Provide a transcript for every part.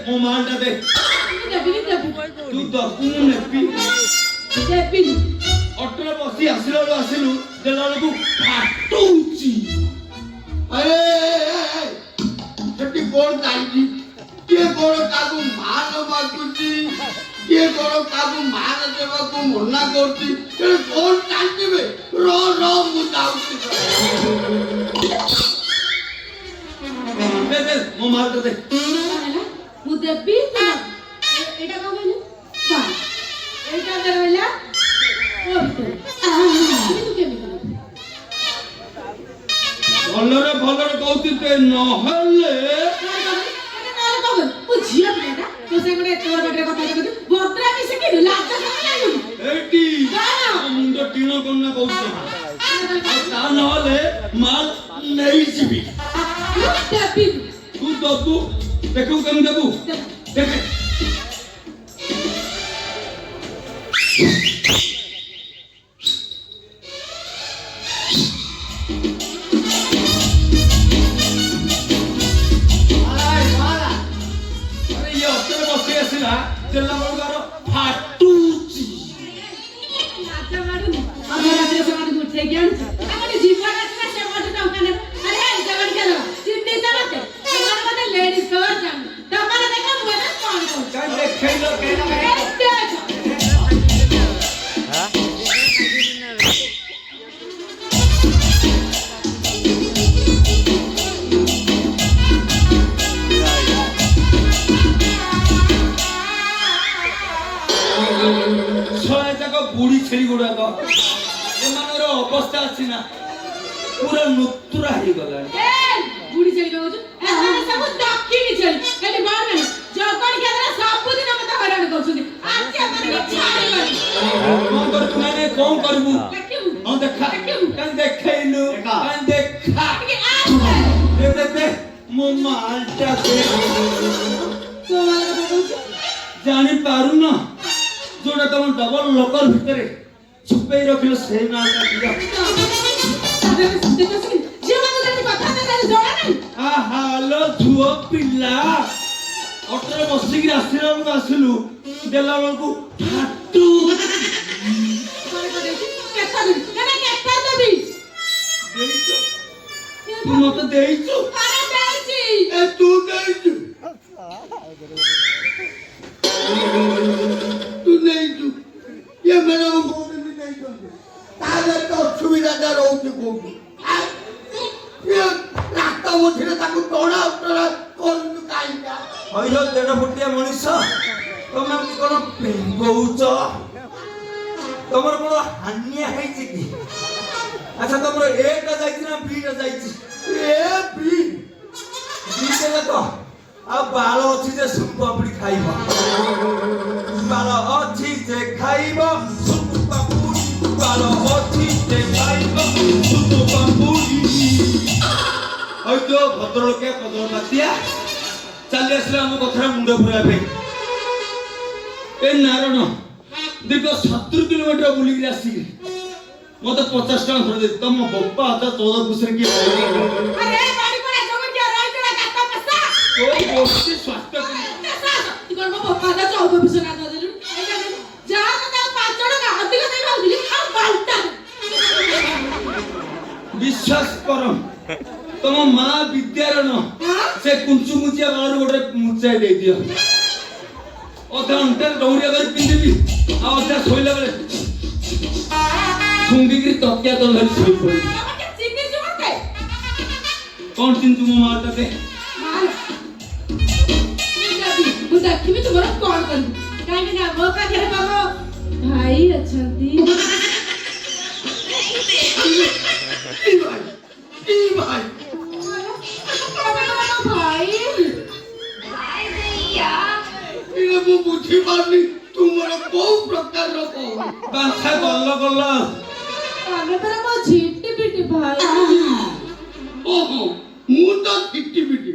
ମୋ ମାଲଟା ଦେ ତୁ ଦବୁ ମୁଁ ନେବି ଅଟୋରେ ବସି ଆସିଲା ବେଳୁ ଆସିଲୁ ଦେଲା ବେଳକୁ ଫାଟୁଛି ସେଠି କଣ ଚାଲିଛି କିଏ କଣ କାହାକୁ ମାନ ମାଗୁଛି କିଏ କଣ କାହାକୁ ମାନ ଦେବାକୁ ମନା କରୁଛି କଣ ଚାଲିଯିବେ ର ମୁଁ ଯାଉଛି ମୋ ମାଲଟା ଦେ ମୁଁ ଦେବି ଏଇଟା କଣ କହିଲୁ ଏଇଟା ରହିଲା ଭଲରେ ଭଲରେ କହୁଛି ନହେଲେ ଝିଅ ପିଲାଟା ତୋ ସାଙ୍ଗରେ ଏତେ ବଡ ବାଟରେ କଥା କହୁଛୁ ଭଦ୍ରା ବି ଶିଖିଲୁ ଲାଜ ଏଇଠି ମୁଣ୍ଡ ଟିଣ କନା କହୁଛ ତା ନହେଲେ ମାଲ ନେଇଯିବି ତୁ ଦବୁ ଦେଖିବୁ କେମିତି ଦେବୁ ଦେଖେ ଦେଲା ବେଳକୁ ଫାଟୁଛି ଉଠେଇକି ଆଣୁଛି ଆମର ଜୀବନ ଆସିଲା ସେ ମତେ ଟଙ୍କା ନେବ ଆରେ ଜଗନ ଖେଳ ଚିନ୍ତା ଚାଲତେ ତମର ମତେ ଲେଡିଜ କଭର ଜାଣୁ ତମର ଦେଖ ମୁଁ ଏବେ କଣ କରୁଛି କାଇଁ ଦେଖେଇଲ ବୁଢୀ ଛେଳି ଗୁଡାକ ଏମାନଙ୍କର ଅବସ୍ଥା ଅଛି ନା ପୁରା ନୁତୁରା ହେଇଗଲାଣି ବୁଢୀ ଛେଳି କହୁଛୁ ସବୁ ଦକ୍ଷିଣୀ ଛେଳି ଖାଲି ବଡ ମାନେ ଜଗନ ଖେଳ ସବୁଦିନ ମତେ ହଇରାଣ କରୁଛନ୍ତି ଆଜି ଆମର ଛାଡ଼ିବନି କଣ କରିବୁ ନାଇଁ କଣ କରିବୁ ହଁ ଦେଖା କାଇଁ ଦେଖେଇଲୁ କାଇଁ ଦେଖା ଦେ ମୋ ମାଲଟା ଦେ ଜାଣି ପାରୁନ जोड़ा तुम डबल लोकर भीतर छुपे रखिलो से मालटा दिया हालो धुओ पिल्ला ऑटो बसी की आसिला बेलू आसिलु देला बेलू फाटू तू मत देइछु ए तू देइछु तू नहीं तू ये मेरे को बोलने भी नहीं करते ताले तो सुविधा दे रहा हूँ को ये रास्ता वो धीरे ताकू टोना उतरा कौन तू काइंगा हइलो देड़ फुटिया मनुष्य तमे कोन पेंगौच तमर कोन हानिया हैछि की अच्छा तमर ए टा जाइछि ना बी टा जाइछि ए बी देला तो आ बाल अछि जे सुपापड़ी खाइबो बाल अछि जे खाइबो सुपापड़ी बाल अछि जे खाइबो सुपापड़ी हयतो भद्रलोके पदरमातिया चली आसले हम कथा मुंड फुरा पे ए नारायण दीर्घ 70 किलोमीटर बुली आसी मत 50 टका धर दे तम बप्पा आता 14 पुसरे की अरे गाड़ी पड़ा जगन के राई चला काटा पसा कोई गोष्ठी स्वास्थ्य तू कोन बप्पा आता 14 पुसरे ना दे जा मत 5 टका अधिक दे भाउली खा बालता विश्वास करो तम मां विद्यारण से कुंचु मुचिया बाल गोटे मुचाई दे दियो अधा घंटा दौड़िया कर पिंदिबी आ अधा सोइला बेले सुंगी की तकिया तो धरी सोई पड़ी चिंगी जुमते कौन चिंतु मो मारता दे मार मुझे देखिबी तुम्हारा कौन कर काहे ना वो का घर बाबा भाई अछंती ई भाई भाई ये वो बुझी पानी तुमरा बहु प्रकार रो को बांसा गल्ला गल्ला आगे तेरा वो झीटी पीटी भाई ओहो मु तो ठिट्टी पिटी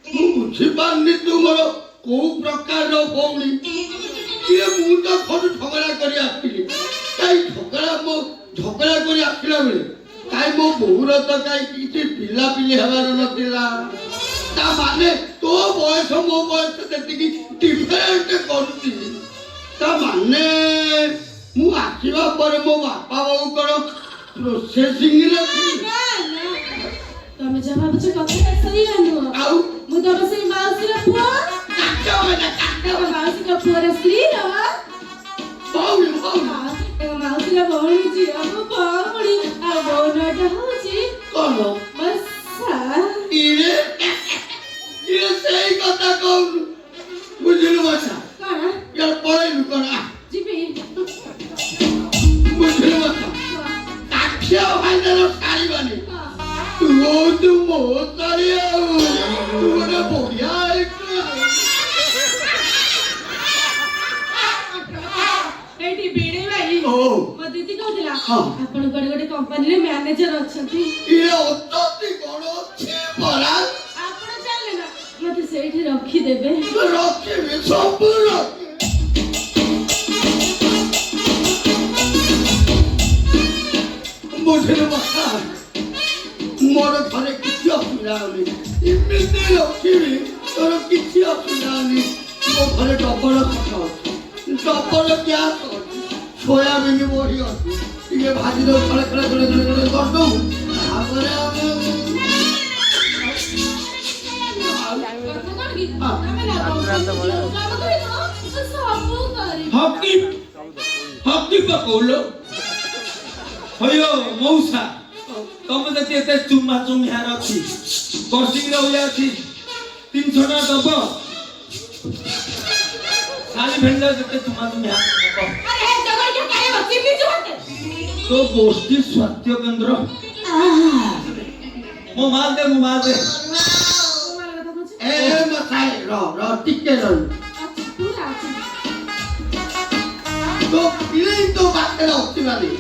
मु बुझी पानी तुमरा को प्रकार रो कोनी ये मु तो खड झगड़ा करी आथिली काई झगड़ा करी आथिला बेले काई मो बहुर तो काई किछि पिला पिली हबार नथिला ता माने ତୋ ବୟସ ମୋ ବୟସ ଯେତିକି ଡିଫରେଣ୍ଟ କରୁଛି ତା ମାନେ ମୁଁ ଆସିବା ପରେ ମୋ ବାପା ବୋଉଙ୍କର ପ୍ରୋସେସିଂରେ ନା ନା ତମେ ଯାହା ଭାବୁଛ କଥା ସେଇଆ ନୁହଁ ଆଉ ମୁଁ ତମ ସେଇ ମାଉସୀର ପୁଅ ତମ ମାଉସୀଙ୍କ ପୁଅର ସ୍ତ୍ରୀର ଭଉଣୀ ଭଉଣୀ ମାଉସୀର ଭଉଣୀ ଝିଅ ମୋ ଭଉଣୀ ଆଉ ଭଉଣୀଟା ହଉଛି କଣ ବର୍ଷା ଇରେ ଇରେ ସେଇ କଥା କହୁନୁ ବୁଝିଲୁ ବର୍ଷା କଣ ইয়ার পড়াইলু কଣ ଯିବି ବୁଝିଲୁ ବର୍ଷା କାଠିଆ ଭାଇର ସାରିବାନି ତୁ ତୁ ମୋ ସାରି ଆଉ ତୁ ଗୋଟେ ବଢିଆ ଏଇଠି ବିଡି ଭାଇ ଓ ମୋ ଦିଦି କହୁଥିଲା ହଁ। ଆପଣ କୁଆଡେ ଗୋଟେ କମ୍ପାନୀରେ ମ୍ୟାନେଜର ଅଛନ୍ତି ଇଏ ଅଛନ୍ତି କଣ ଅଛି ପରା ଆପଣ ଚାଲେ ନା ମତେ ସେଇଠି ରଖିଦେବେ ରଖିବି ସବୁ ରଖିବି ବୁଝିଲୁ ବର୍ଷା ମୋର ଘରେ କିଛି ଅସୁବିଧା ହଉନି ଏମିତି ରଖିବି ତୋର କିଛି ଅସୁବିଧା ହଉନି ମୋ ଘରେ ଡବଲ ଖଟ ଅଛି ଡବଲ ଗ୍ୟାସ୍ ଅଛି ସୋୟାବିନ ବଢି ଅଛି ଟିକେ ଭାଜି ଦଉ ଖଳେ ଖଳେ ଖଳେ ଖଳେ ଖଳେ କରିଦଉ ତାପରେ ଆମେ କଥା କଣ କି ତମେ ନା କାମ କରିବ ମୁଁ ସବୁ କରିବି ହକି ହକି ପକଉଲ ହଇଓ ମଉସା ତମେ ଯଦି ଏତେ ଚୁମା ଚୁମିହାର ଅଛି ବର୍ଷିକି ରହିଲା ଅଛି 300 ଟଙ୍କା ଦବ ଶାଲି ଭେଣ୍ଡା ଯେତେ ଚୁମା ଚୁମିହାର ଦବ ଆରେ ହେ ଜଗର କି କାहे ବସିବି ଜୋତେ तो गोष्ठी स्वास्थ्य केंद्र ମୋ ମାଲ ଦେ ଏ ମଥାଏ ର ଟିକେ ରହି ତୋ ପିଲେଇ ତୋ ପାଖରେ ଅଛି ମାନେ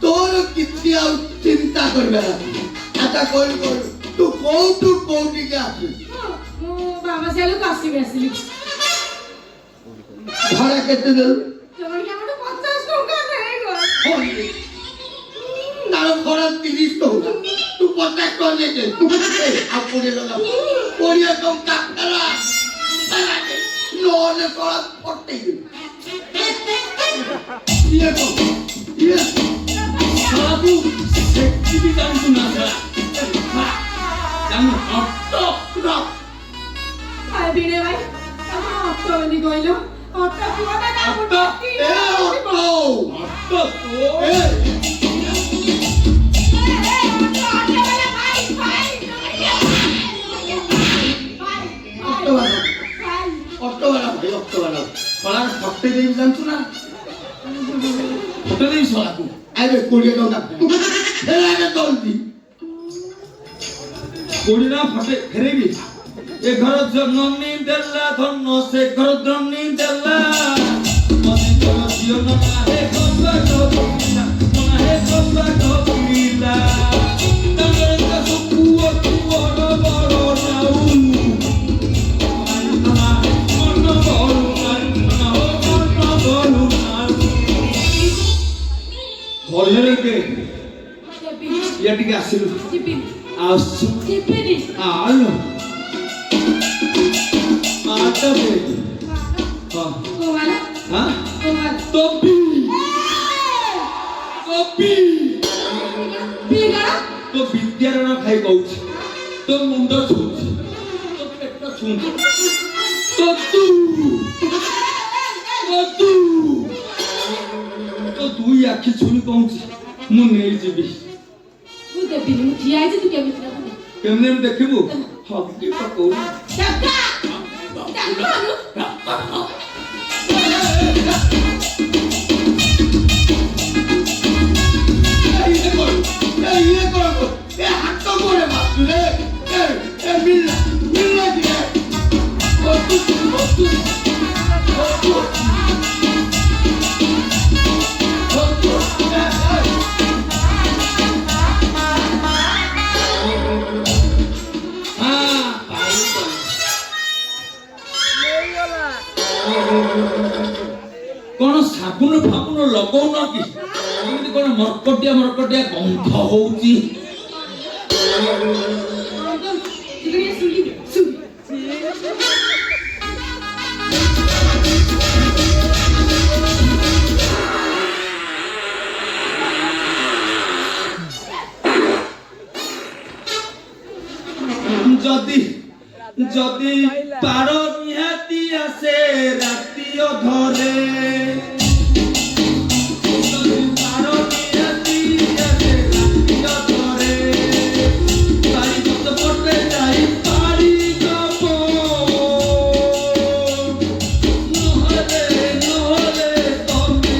ତୋର କିଛି ଆଉ ଚିନ୍ତା କରିବାର ନାହିଁ ଆଚ୍ଛା କହିଲୁ କହିଲୁ ତୁ କୋଉଠିକି ଆସିବୁ ମୁଁ ବାବା ସେଲୁ କାଶିବି ଆସିଲି ଭଡ଼ା କେତେ ଦେଲୁ ଜଗର କି ଆମଠୁ 50 ଟଙ୍କା ନେଇଗଲା ତାର ଭଡ଼ା 30 ଟଙ୍କା ତୁ 50 ଟଙ୍କା ନେଇଦେ ଆଉ 20 ଟଙ୍କା ଫେରା ନହେଲେ କଳା ପଟେଇଦେବି ଇଏ କଣ ଇଏ ସବୁ ସେଠି ବି ଜାଣୁ ନା ଜାଣୁ ଅଟ ଆଇ ବିରେ ଭାଇ ଆପଣ ଅଟୋ ବୋଲି କହିଲ ଅଟୋ ପୁଅଟା ନା ଅଟୋ, ଏ ଅଟୋ ଅଟ ତ ଏ ଅଟୋବାଲା ଭାଇ ଅଟୋବାଲା କଳାର ଫଟେ ଦେଇ ଜାଣୁ ନା ଫଟେ ଦେଇ ସଳାକୁ ଆରେ 20 ଟଙ୍କା ଫେରା ଜଲ୍ଦି 20 ଟଙ୍କା ଫଟେ ଫେରେଇବି ଏ ଘର ଜନନୀ ଦେଲା ଧନ ସେ ଘର ଜନନୀ ଦେଲା ମନେ ତୋର ଝିଅ ନନା ହେ କବା କବିଲା ନନା ହେ କବା କବିଲା ତମର କାସୁ ପୁଅ ପୁଅର ବଡ଼ ନାଉ ନନା ମନ ବଳୁ ନନା ହୋ ମନ ବଳୁ ନାଉ ହରିହର କେ ଇଆ ଟିକେ ଆସିଲୁ ଆସୁ ଆଲୋ आता पे हाँ हाँ टोपी टोपी तो विद्यारण खाई कौच तो मुंड छूच तो पेट छूच तो तू तो दुई आखि छुनी कौच मु नहीं जीवी केमने देखिबू हकी पकौ कौन साबुन फाबुन लगौन कि कौन मरकटिया गंध होउची যদি যদি পার নিহাতি আসে রাতি অধরে যদি পার নিহাতি আসে রাতি অধরে তাই মত পড়তে যাই পারি গপ নহলে নহলে তমে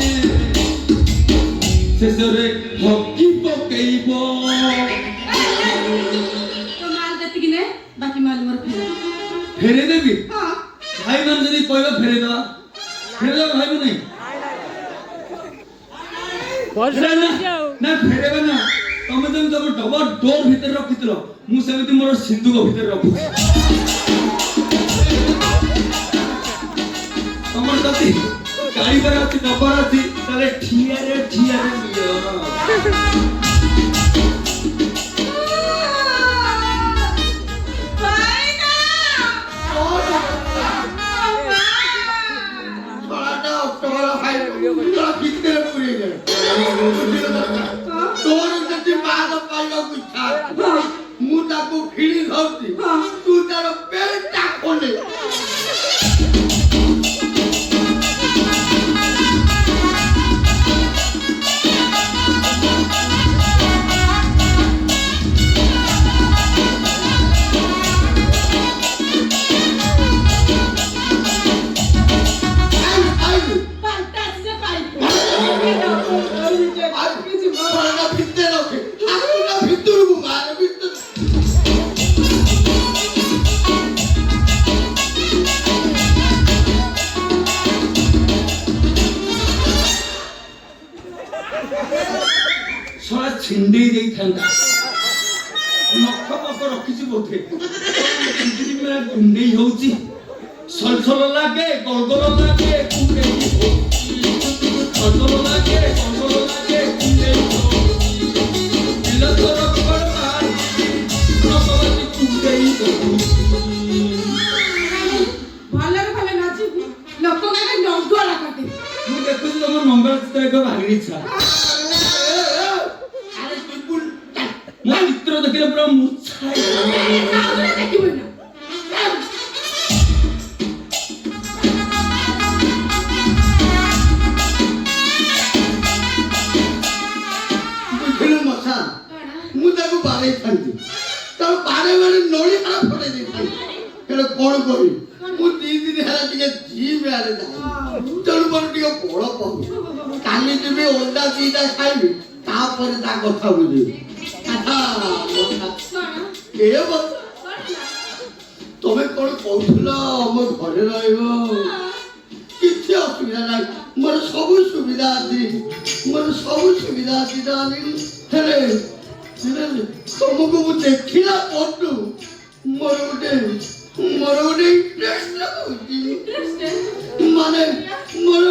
শেষরে হকি পকেইব তো মাল যেତିକି নে বাকি মাল মোর ফেরা ফেরে দেবি হ্যাঁ ভাই মান যদি কইবা ফেরে দেওয়া ভাই নাই না ফেরেবে না তুমি তুমি তମ ଡବର ଡୋର ଭିତରେ ରଖିଥିଲ ମୁଁ ସେମିତି ମୋର ସିନ୍ଧୁକ ଭିତରେ ରଖୁଛି ତମର ଯଦି କାଢିବାର ଅଛି ନବାର ଅଛି ତାହେଲେ ଠିଆରେ ନିଅ ছড়াটা অক্টোবর খাই তোরা ভিতরে পুড়ে গেল তোর যদি মাছ পাইବାକୁ ইচ্ছা ମୁଁ ତାକୁ ଭିଡ଼ି ଧରୁଛି ତୁ ତାର ପେଟଟା ଖୋଲେ ଶଳା ଛିଣ୍ଡେଇ ଦେଇଥାନ୍ତା ନଖ ପଖ ରଖିଛି ବୋଧେ କୁଣ୍ଡେଇ ହଉଛି ସଲସଲ ଲାଗେ ଗଳଗଳ ଲାଗେ କୁଣ୍ଡେଇ ହଉଛି ସଲସଲ ଲାଗେ ଗଳଗଳ ଲାଗେ କୁଣ୍ଡେଇ ହଉଛି ପିଲ ତୋର କଣ ବାହାରିଛି ନକବାଜି କୁଣ୍ଡେଇ ହଉଛି ଭଲରେ ଭଲ ନାଚିବୁ ଲୋକ କାଳେ ନଙ୍ଗଳା କଟେ ମୁଁ ଦେଖୁଛି ତମ ମଙ୍ଗଳ ଚିତ୍ର ଏକ ଭାରି ଇଚ୍ଛା ମୋ ଚିତ୍ର ଦେଖିଲେ ପୁରା ମୂର୍ଚ୍ଛା ତାପରେ ଦେଖିବୁ ନା ବୁଝିଲୁ ମଶା ମୁଁ ତାକୁ ବାଡ଼େଇଥାନ୍ତି ତାର ବାଡ଼େ ବାଡ଼େ ନଳି ମାଳ ଫଟେଇ ଦେଇଥାନ୍ତି ହେଲେ କଣ କରିବି ମୁଁ 2 ଦିନ ହେଲା ଟିକେ ଜିମ୍ ଆଡ଼େ ଯାଇ ତେଣୁ ମୋର ଟିକେ ବଳ ପାଉନି କାଲି ଯିବି ଅଣ୍ଡା 2ଟା ଖାଇବି ତାପରେ ତା କଥା ବୁଝିବି ଆଚ୍ଛା ତମେ କଣ କହୁଥିଲ ଆମ ଘରେ ରହିବ କିଛି ଅସୁବିଧା ନାହିଁ ମୋର ସବୁ ସୁବିଧା ଅଛି darling ହେଲେ ତମକୁ ମୁଁ ଦେଖିଲା ପଟୁ ମୋର ଗୋଟେ ଇଣ୍ଟରେଷ୍ଟ ଲାଗୁଛି ମାନେ ମୋର